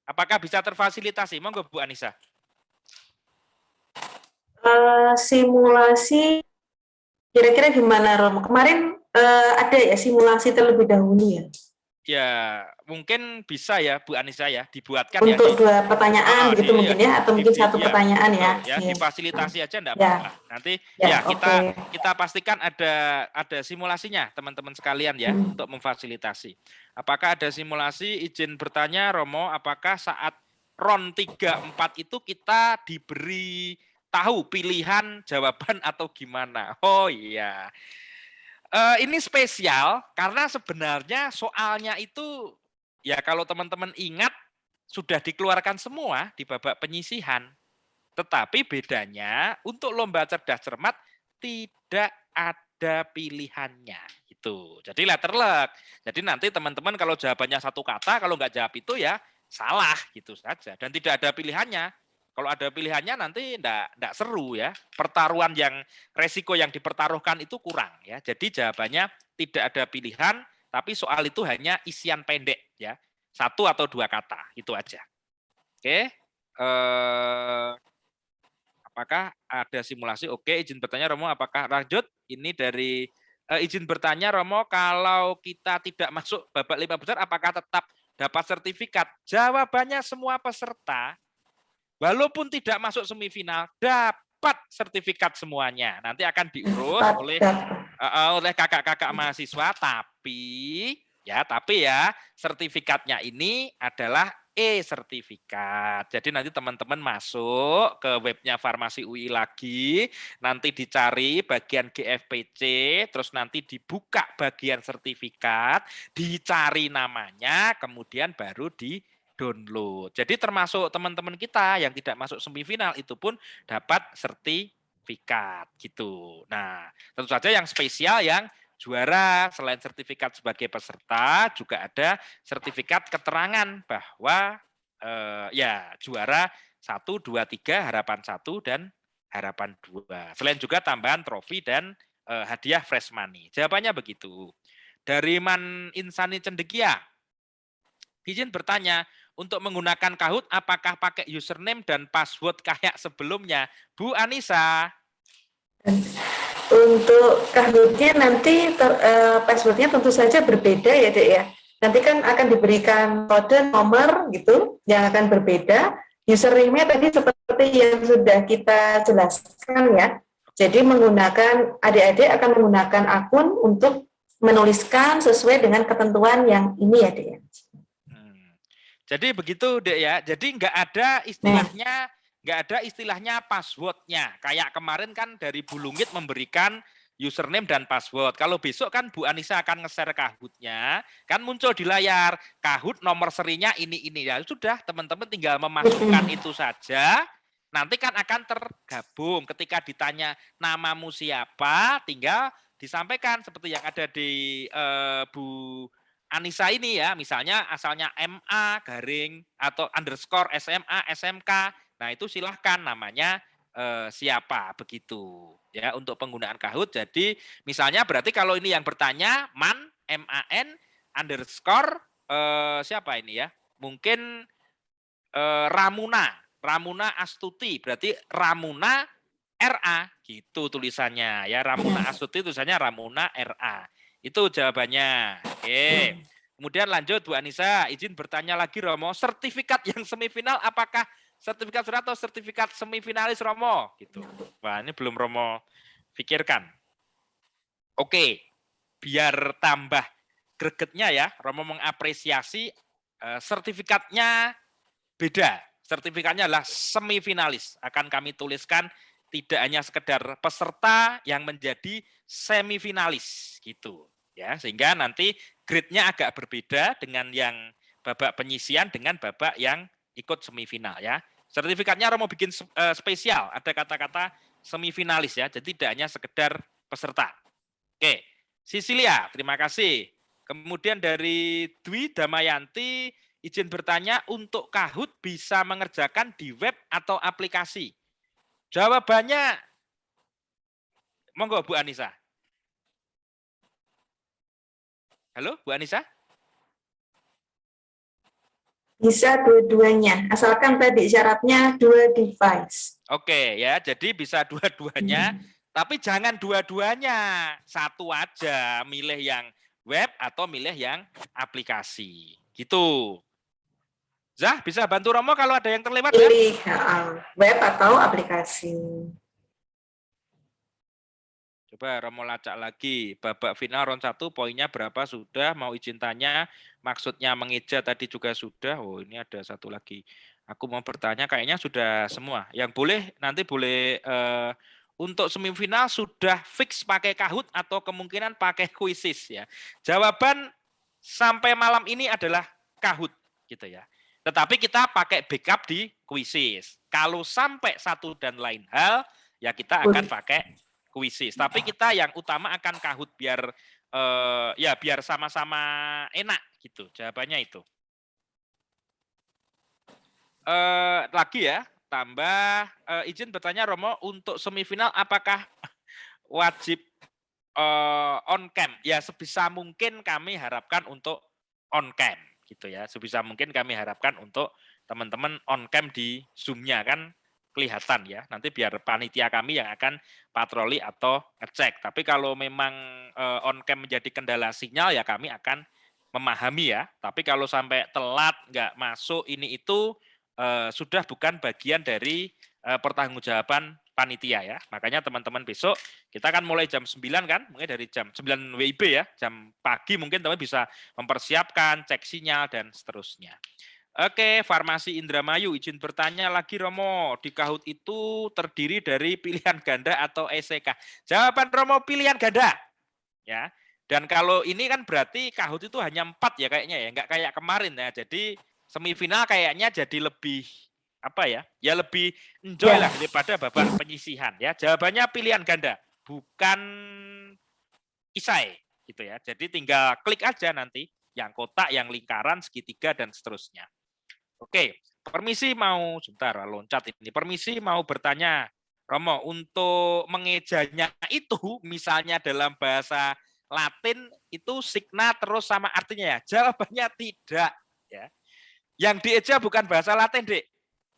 Apakah bisa terfasilitasi? Monggo Bu Anissa. Simulasi kira-kira gimana Romo? Kemarin ada ya simulasi terlebih dahulu ya? Ya, mungkin bisa ya Bu Anissa ya, dibuatkan untuk ya. Untuk 2 pertanyaan gitu mungkin ya, atau mungkin 1 pertanyaan ya. Ya, difasilitasi aja enggak apa-apa. Nanti ya kita pastikan ada simulasinya teman-teman sekalian ya, untuk memfasilitasi. Apakah ada simulasi? Izin bertanya Romo, apakah saat ron 3, 4 itu kita diberi tahu pilihan jawaban atau gimana? Oh iya. Ini spesial karena sebenarnya soalnya itu ya kalau teman-teman ingat sudah dikeluarkan semua di babak penyisihan. Tetapi bedanya untuk lomba cerdas cermat tidak ada pilihannya gitu. Jadi letterlek. Jadi nanti teman-teman kalau jawabannya satu kata, kalau nggak jawab itu ya salah gitu saja. Dan tidak ada pilihannya. Kalau ada pilihannya nanti enggak seru ya. Pertaruhan yang resiko yang dipertaruhkan itu kurang ya. Jadi jawabannya tidak ada pilihan, tapi soal itu hanya isian pendek ya. 1 atau 2 kata, itu aja. Oke. Apakah ada simulasi? Oke, izin bertanya Romo, apakah lanjut? Ini dari izin bertanya Romo, kalau kita tidak masuk babak 5 besar, apakah tetap dapat sertifikat? Jawabannya semua peserta, walaupun tidak masuk semifinal, dapat sertifikat semuanya. Nanti akan diurus oleh kakak-kakak mahasiswa, tapi ya sertifikatnya ini adalah e-sertifikat. Jadi nanti teman-teman masuk ke webnya Farmasi UI lagi, nanti dicari bagian GFPC, terus nanti dibuka bagian sertifikat, dicari namanya, kemudian baru di-download. Jadi termasuk teman-teman kita yang tidak masuk semifinal itu pun dapat sertifikat gitu. Nah, tentu saja yang spesial yang juara selain sertifikat sebagai peserta juga ada sertifikat keterangan bahwa ya juara 1, 2, 3, harapan 1 dan harapan 2. Selain juga tambahan trofi dan hadiah fresh money. Jawabannya begitu. Dari Man Insani Cendekia, izin bertanya, untuk menggunakan Kahoot apakah pakai username dan password kayak sebelumnya? Bu Anissa. Untuk Kahoot-nya nanti password-nya tentu saja berbeda ya Dek ya. Nanti kan akan diberikan kode nomor gitu yang akan berbeda. Username-nya tadi seperti yang sudah kita jelaskan ya. Jadi menggunakan, adik-adik akan menggunakan akun untuk menuliskan sesuai dengan ketentuan yang ini ya Dek ya. Jadi begitu Dek ya. Jadi nggak ada istilahnya passwordnya. Kayak kemarin kan dari Bulungit memberikan username dan password. Kalau besok kan Bu Anissa akan nge-share Kahoot-nya, kan muncul di layar Kahoot nomor serinya ini. Ya sudah, teman-teman tinggal memasukkan itu saja. Nanti kan akan tergabung. Ketika ditanya namamu siapa, tinggal disampaikan seperti yang ada di Bu Anissa ini ya, misalnya asalnya MA garing atau underscore SMA, SMK. Nah, itu silahkan namanya siapa begitu ya untuk penggunaan Kahoot. Jadi misalnya berarti kalau ini yang bertanya MAN underscore siapa ini ya? Mungkin Ramuna Astuti, berarti Ramuna RA gitu tulisannya ya. Ramuna Astuti tulisannya Ramuna RA. Itu jawabannya. Oke. Kemudian lanjut Bu Anissa, izin bertanya lagi Romo, sertifikat yang semifinal apakah sertifikat surat atau sertifikat semifinalis Romo? Gitu. Wah, ini belum Romo pikirkan. Oke, biar tambah gregetnya ya, Romo mengapresiasi sertifikatnya beda. Sertifikatnya adalah semifinalis. Akan kami tuliskan tidak hanya sekedar peserta yang menjadi semifinalis gitu. Ya, sehingga nanti grade-nya agak berbeda dengan yang babak penyisian dengan babak yang ikut semifinal ya. Sertifikatnya Romo bikin spesial, ada kata-kata semifinalis ya, jadi tidak hanya sekedar peserta. Oke, Sisilia, terima kasih. Kemudian dari Dwi Damayanti, izin bertanya untuk Kahoot bisa mengerjakan di web atau aplikasi? Jawabannya, monggo Bu Anissa. Halo, Bu Anissa? Bisa dua-duanya, asalkan tadi syaratnya 2 device. Oke ya, jadi bisa dua-duanya, tapi jangan dua-duanya, satu aja, milih yang web atau milih yang aplikasi. Gitu. Zah, bisa bantu Romo kalau ada yang terlewat? Pilih web atau aplikasi. Coba Romo lacak lagi, babak final round 1 poinnya berapa sudah, mau izin tanya, maksudnya mengeja tadi juga sudah, oh ini ada satu lagi. Aku mau bertanya, kayaknya sudah semua. Yang boleh, nanti boleh untuk semifinal sudah fix pakai Kahoot atau kemungkinan pakai Quizzes ya. Jawaban sampai malam ini adalah Kahoot gitu ya. Tetapi kita pakai backup di Quizzes. Kalau sampai satu dan lain hal ya kita akan pakai Quizzes. Tapi kita yang utama akan Kahoot biar ya biar sama-sama enak gitu. Jawabannya itu. Lagi ya, tambah izin bertanya Romo, untuk semifinal apakah wajib on cam? Ya sebisa mungkin kami harapkan untuk on cam gitu ya. Sebisa mungkin kami harapkan untuk teman-teman on cam di Zoom-nya kan kelihatan ya. Nanti biar panitia kami yang akan patroli atau ngecek. Tapi kalau memang on cam menjadi kendala sinyal ya kami akan memahami ya. Tapi kalau sampai telat nggak masuk ini itu sudah bukan bagian dari pertanggungjawaban panitia ya. Makanya teman-teman besok kita akan mulai jam 9 kan, mungkin dari jam 9 WIB ya, jam pagi mungkin teman bisa mempersiapkan, cek sinyal dan seterusnya. Oke, Farmasi Indramayu izin bertanya lagi Romo, di Kahoot itu terdiri dari pilihan ganda atau SEK? Jawaban Romo pilihan ganda. Ya. Dan kalau ini kan berarti Kahoot itu hanya 4 ya kayaknya ya, nggak kayak kemarin ya. Jadi semifinal kayaknya jadi lebih apa ya? Ya lebih enjoy lah daripada babak penyisihan ya. Jawabannya pilihan ganda, bukan isai gitu ya. Jadi tinggal klik aja nanti yang kotak, yang lingkaran, segitiga dan seterusnya. Oke, permisi mau sebentar loncat ini. Permisi mau bertanya Romo, untuk mengejanya itu misalnya dalam bahasa Latin itu signa terus sama artinya ya? Jawabannya tidak ya. Yang dieja bukan bahasa Latin, Dek.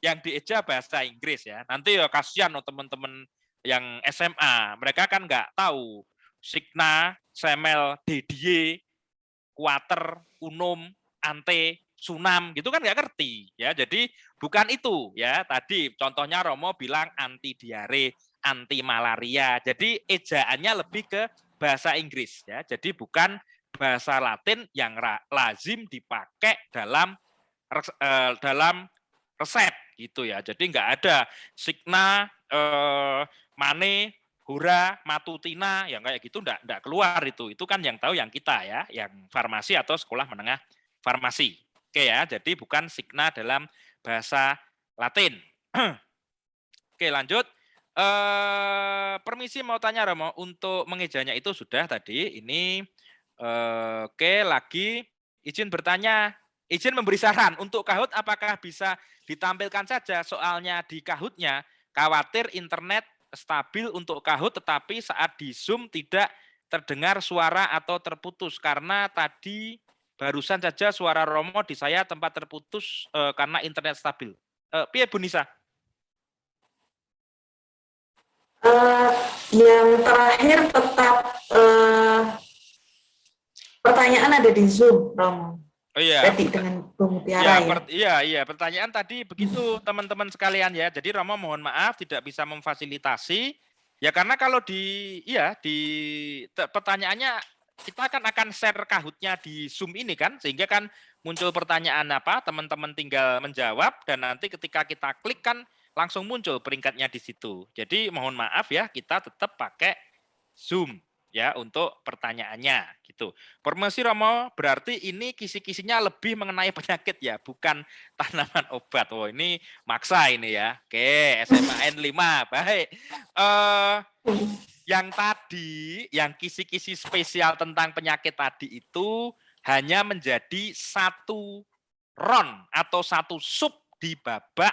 Yang dieja bahasa Inggris ya. Nanti ya kasihan loh teman-teman yang SMA. Mereka kan nggak tahu signa, semel, dedie, quarter, unum, ante, sunam gitu kan nggak ngerti ya. Jadi bukan itu ya. Tadi contohnya Romo bilang anti diare, anti malaria. Jadi ejaannya lebih ke bahasa Inggris ya. Jadi bukan bahasa Latin yang lazim dipakai dalam resep gitu ya. Jadi nggak ada signa, mane, hura, matutina, yang kayak gitu enggak keluar itu. Itu kan yang tahu yang kita ya, yang farmasi atau sekolah menengah farmasi. Oke ya, jadi bukan signa dalam bahasa Latin. Oke, lanjut. Permisi mau tanya Romo, untuk mengejanya itu sudah tadi. Ini oke, lagi izin bertanya, izin memberi saran untuk Kahoot apakah bisa ditampilkan saja, soalnya di Kahoot-nya khawatir internet stabil untuk Kahoot tetapi saat di Zoom tidak terdengar suara atau terputus karena tadi barusan saja suara Romo di saya tempat terputus karena internet stabil. Piye Bu Nisa? Yang terakhir tetap pertanyaan ada di Zoom, Romo. Oh iya. Tadi dengan Bu Mutiara ya. Iya, pertanyaan tadi begitu teman-teman sekalian ya. Jadi Romo mohon maaf tidak bisa memfasilitasi. Ya karena kalau di pertanyaannya kita akan share Kahoot-nya di Zoom ini kan, sehingga kan muncul pertanyaan apa, teman-teman tinggal menjawab dan nanti ketika kita klik kan langsung muncul peringkatnya di situ. Jadi mohon maaf ya, kita tetap pakai Zoom ya untuk pertanyaannya gitu. Permisi Romo, berarti ini kisi-kisinya lebih mengenai penyakit ya, bukan tanaman obat. Oh ini maksa ini ya. Oke, SMA N5, baik. Yang tadi, yang kisi-kisi spesial tentang penyakit tadi itu hanya menjadi satu round atau satu sub di babak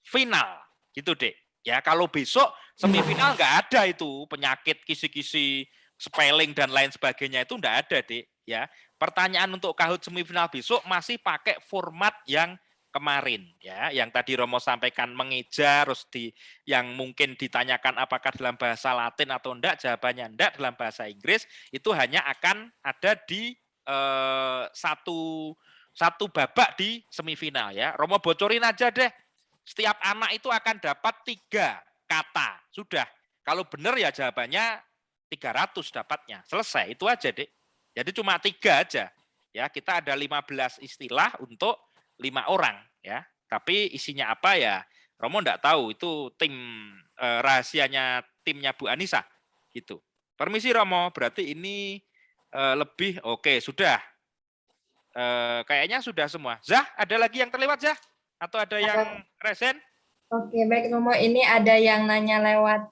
final, gitu Dek. Ya, kalau besok semifinal nggak ada itu penyakit kisi-kisi spelling dan lain sebagainya itu nggak ada, Dek. Ya, pertanyaan untuk Kahoot semifinal besok masih pakai format yang kemarin, ya, yang tadi Romo sampaikan mengeja, terus yang mungkin ditanyakan apakah dalam bahasa Latin atau enggak, jawabannya enggak, dalam bahasa Inggris itu hanya akan ada di satu babak di semifinal ya. Romo bocorin aja deh. Setiap anak itu akan dapat 3 kata. Sudah. Kalau benar ya jawabannya 300 dapatnya. Selesai. Itu aja, Dek. Jadi cuma 3 aja. Ya, kita ada 15 istilah untuk 5 orang ya. Tapi isinya apa ya? Romo enggak tahu itu tim rahasianya timnya Bu Anissa gitu. Permisi Romo, berarti ini lebih oke, sudah. Kayaknya sudah semua. Zah, ada lagi yang terlewat Zah? Atau ada yang resen? Oke, baik Romo. Ini ada yang nanya lewat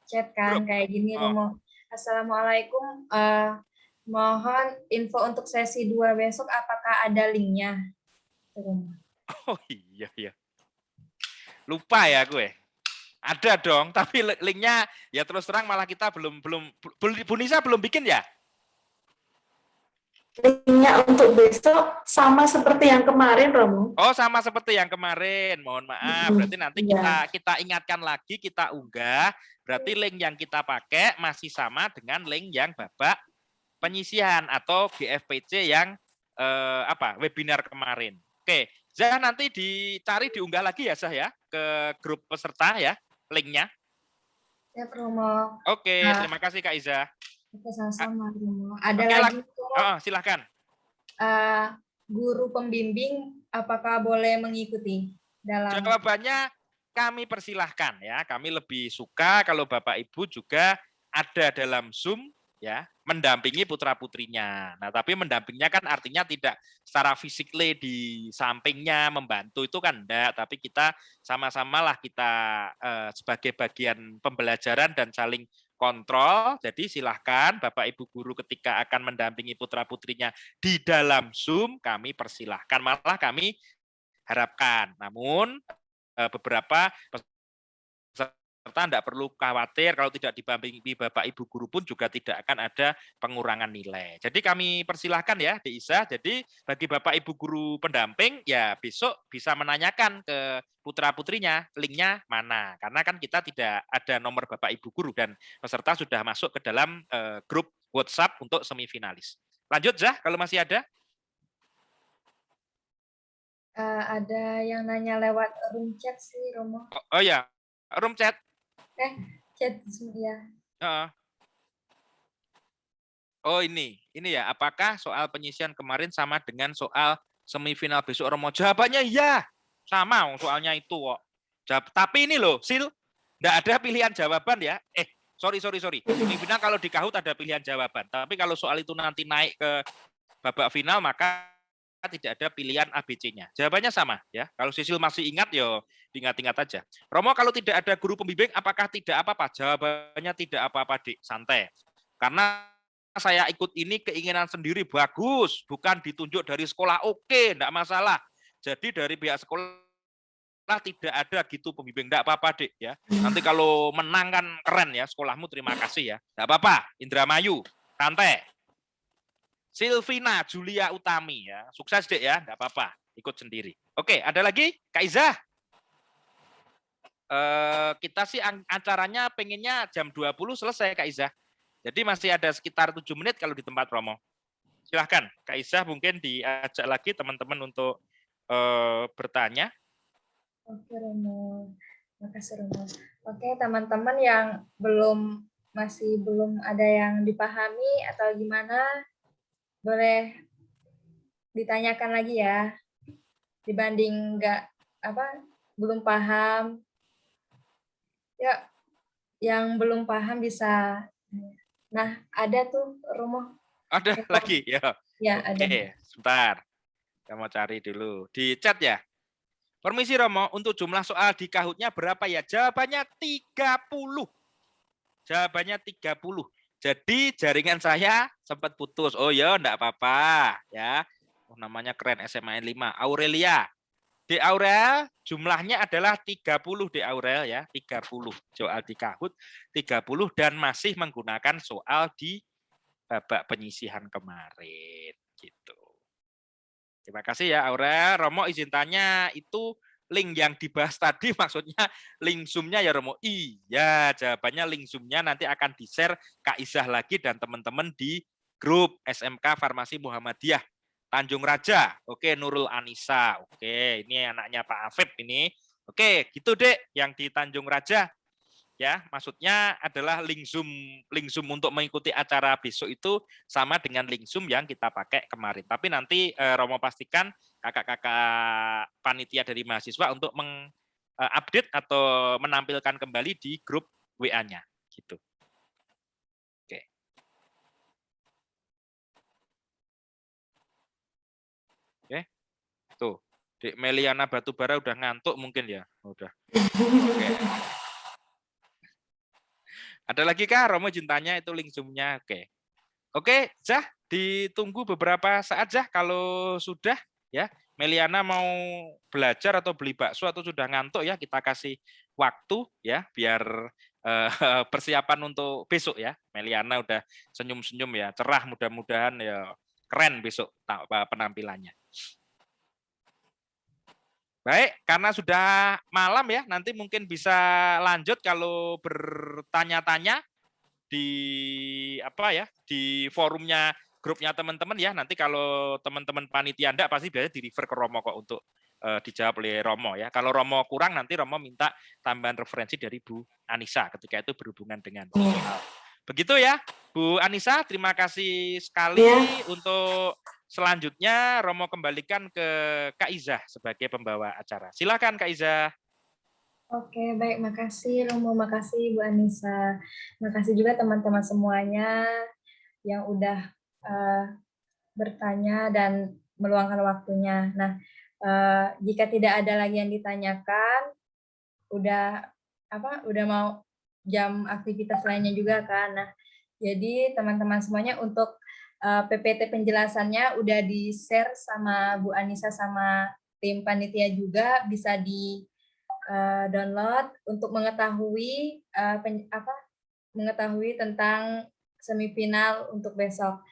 chat kan, Grup. kayak gini Romo. Assalamualaikum. Mohon info untuk sesi 2 besok, apakah ada linknya? Romo. Oh iya ya. Lupa ya gue. Ada dong, tapi linknya ya terus terang malah kita belum Bu Nisa belum bikin ya? Linknya untuk besok sama seperti yang kemarin, Romo. Oh, sama seperti yang kemarin. Mohon maaf. Berarti nanti kita ingatkan lagi, kita unggah. Berarti link yang kita pakai masih sama dengan link yang Bapak penyisihan atau GFPC yang webinar kemarin. Oke, Zah nanti dicari diunggah lagi ya Zah ya ke grup peserta ya linknya. Ya Romo. Oke, terima kasih Kak Iza. Oke, sama-sama Romo. Ada lagi silahkan. Guru pembimbing apakah boleh mengikuti dalam? Jawabannya kami persilahkan ya. Kami lebih suka kalau Bapak Ibu juga ada dalam Zoom ya, mendampingi putra-putrinya. Nah, tapi mendampingnya kan artinya tidak secara fisikly di sampingnya membantu itu kan enggak, tapi kita sama-samalah kita sebagai bagian pembelajaran dan saling kontrol. Jadi silahkan Bapak Ibu guru ketika akan mendampingi putra-putrinya di dalam Zoom, kami persilahkan, malah kami harapkan. Namun beberapa peserta tidak perlu khawatir kalau tidak didampingi Bapak Ibu guru pun juga tidak akan ada pengurangan nilai. Jadi kami persilahkan ya di ISA. Jadi bagi Bapak Ibu guru pendamping ya besok bisa menanyakan ke putra-putrinya linknya mana. Karena kan kita tidak ada nomor Bapak Ibu guru dan peserta sudah masuk ke dalam grup WhatsApp untuk semifinalis. Lanjut Zah kalau masih ada. Ada yang nanya lewat room chat sih Romo. Oh ya, room chat. Chat ya. Oh ini ya, apakah soal penyisian kemarin sama dengan soal semifinal besok Romo? Jawabannya iya, sama soalnya itu kok. Tapi ini loh, Sil, enggak ada pilihan jawaban ya. Sorry. Semifinal kalau di Kahoot ada pilihan jawaban. Tapi kalau soal itu nanti naik ke babak final maka tidak ada pilihan ABC-nya. Jawabannya sama ya. Kalau Sisil masih ingat ya diingat-ingat aja. Romo kalau tidak ada guru pembimbing apakah tidak apa-apa? Jawabannya tidak apa-apa, Dik. Santai. Karena saya ikut ini keinginan sendiri bagus, bukan ditunjuk dari sekolah. Oke, enggak masalah. Jadi dari pihak sekolah tidak ada gitu pembimbing, enggak apa-apa, Dik ya. Nanti kalau menang kan keren ya sekolahmu, terima kasih ya. Enggak apa-apa, Indramayu, santai. Silvina Julia Utami ya. Sukses Dek ya, enggak apa-apa, ikut sendiri. Oke, ada lagi Kak Iza? Kita sih acaranya pengennya jam 20 selesai Kak Iza. Jadi masih ada sekitar 7 menit kalau di tempat Romo. Silahkan Kak Iza mungkin diajak lagi teman-teman untuk bertanya. Oke Romo, makasih Romo. Oke teman-teman yang masih belum ada yang dipahami atau gimana, boleh ditanyakan lagi ya. Dibanding belum paham. Ya, yang belum paham bisa. Nah, ada tuh Romo. Ada lagi ya. Ya, ada. Oke, sebentar. Saya mau cari dulu di chat ya. Permisi Romo, untuk jumlah soal di Kahoot-nya berapa ya? Jawabannya 30. Jawabannya 30. Jadi jaringan saya sempat putus. Oh ya, enggak apa-apa ya. Oh, namanya keren SMA 5. Aurelia. Di Aurel jumlahnya adalah 30 di Aurel ya, 30 soal di Kahoot, 30 dan masih menggunakan soal di babak penyisihan kemarin gitu. Terima kasih ya Aurel. Romo izin tanya, itu link yang dibahas tadi maksudnya link Zoom-nya ya Romo? Iya, jawabannya link Zoom-nya nanti akan di-share Kak Izah lagi dan teman-teman di grup SMK Farmasi Muhammadiyah Tanjung Raja. Oke, Nurul Anissa. Oke, ini anaknya Pak Afif ini. Oke, gitu Dek yang di Tanjung Raja. Ya, maksudnya adalah link Zoom untuk mengikuti acara besok itu sama dengan link Zoom yang kita pakai kemarin. Tapi nanti Romo pastikan kakak-kakak panitia dari mahasiswa untuk update atau menampilkan kembali di grup WA-nya gitu. Oke. Oke. Tuh, Dek Meliana Batubara udah ngantuk mungkin ya. Udah. Oke. Ada lagi kah Romo Juntanya itu link Zoom-nya? Oke. Oke, Zah, ditunggu beberapa saat Zah kalau sudah ya. Meliana mau belajar atau beli bakso atau sudah ngantuk ya, kita kasih waktu ya biar persiapan untuk besok ya. Meliana udah senyum-senyum ya, cerah, mudah-mudahan ya keren besok penampilannya. Baik, karena sudah malam ya, nanti mungkin bisa lanjut kalau bertanya-tanya di apa ya, di forumnya grupnya teman-teman ya. Nanti kalau teman-teman panitia enggak pasti biasanya di-refer ke Romo kok untuk dijawab oleh Romo ya. Kalau Romo kurang nanti Romo minta tambahan referensi dari Bu Anissa ketika itu berhubungan dengan soal. Begitu ya, Bu Anissa, terima kasih sekali untuk selanjutnya Romo kembalikan ke Kak Izah sebagai pembawa acara. Silakan Kak Izah. Oke, baik. Makasih Romo, makasih Bu Anissa. Makasih juga teman-teman semuanya yang udah bertanya dan meluangkan waktunya. Nah, jika tidak ada lagi yang ditanyakan, udah mau jam aktivitas lainnya juga kan. Nah, jadi teman-teman semuanya untuk PPT penjelasannya udah di-share sama Bu Anissa sama tim panitia juga, bisa di download untuk mengetahui mengetahui tentang semifinal untuk besok.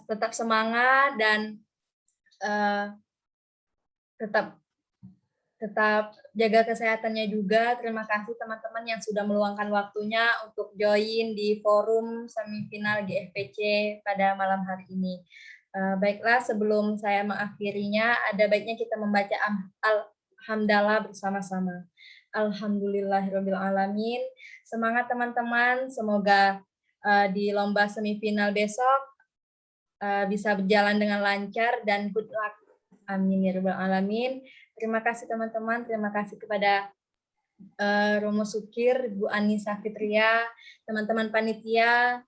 Tetap semangat dan tetap jaga kesehatannya juga. Terima kasih teman-teman yang sudah meluangkan waktunya untuk join di forum semifinal GFPC pada malam hari ini. Baiklah, sebelum saya mengakhirinya, ada baiknya kita membaca Alhamdulillah bersama-sama. Alhamdulillahirrabbilalamin. Semangat teman-teman, semoga di lomba semifinal besok bisa berjalan dengan lancar dan good luck. Amin ya rabbal alamin. Terima kasih teman-teman, terima kasih kepada Romo Sukir, Bu Anissa Fitria, teman-teman panitia,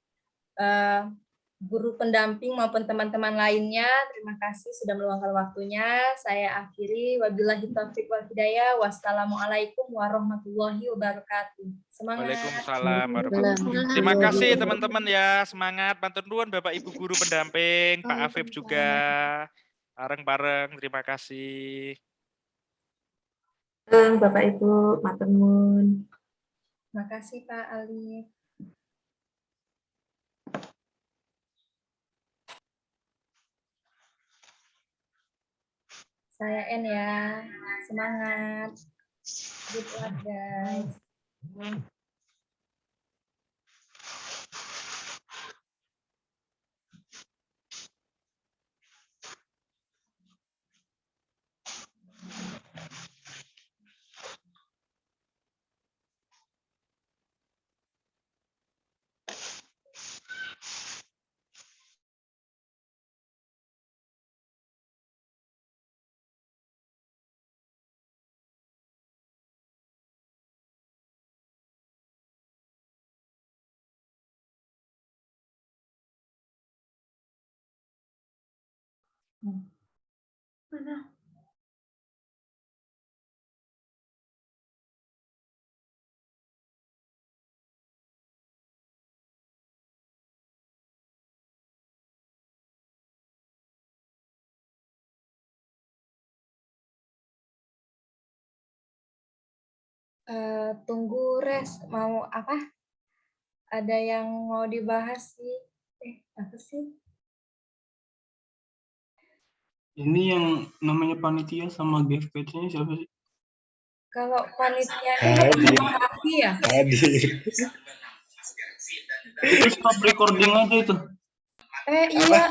guru pendamping maupun teman-teman lainnya. Terima kasih sudah meluangkan waktunya. Saya akhiri, wabillahi taufiq wal hidayah. Wassalamualaikum warahmatullahi wabarakatuh. Semangat. Waalaikumsalam warahmatullahi wabarakatuh. Terima kasih teman-teman ya, semangat. Matur nuwun Bapak Ibu guru pendamping, Pak Afif juga. Bareng-bareng, terima kasih. Bapak Ibu, matur nuwun. Terima kasih Pak Ali. Saya N ya, semangat. Good luck guys. Mana? Tunggu res, mau apa? Ada yang mau dibahas sih? Apa sih? Ini yang namanya panitia sama GFPC-nya siapa sih? Kalau panitia ini Hafi ya? Itu stop recording aja itu. Iya.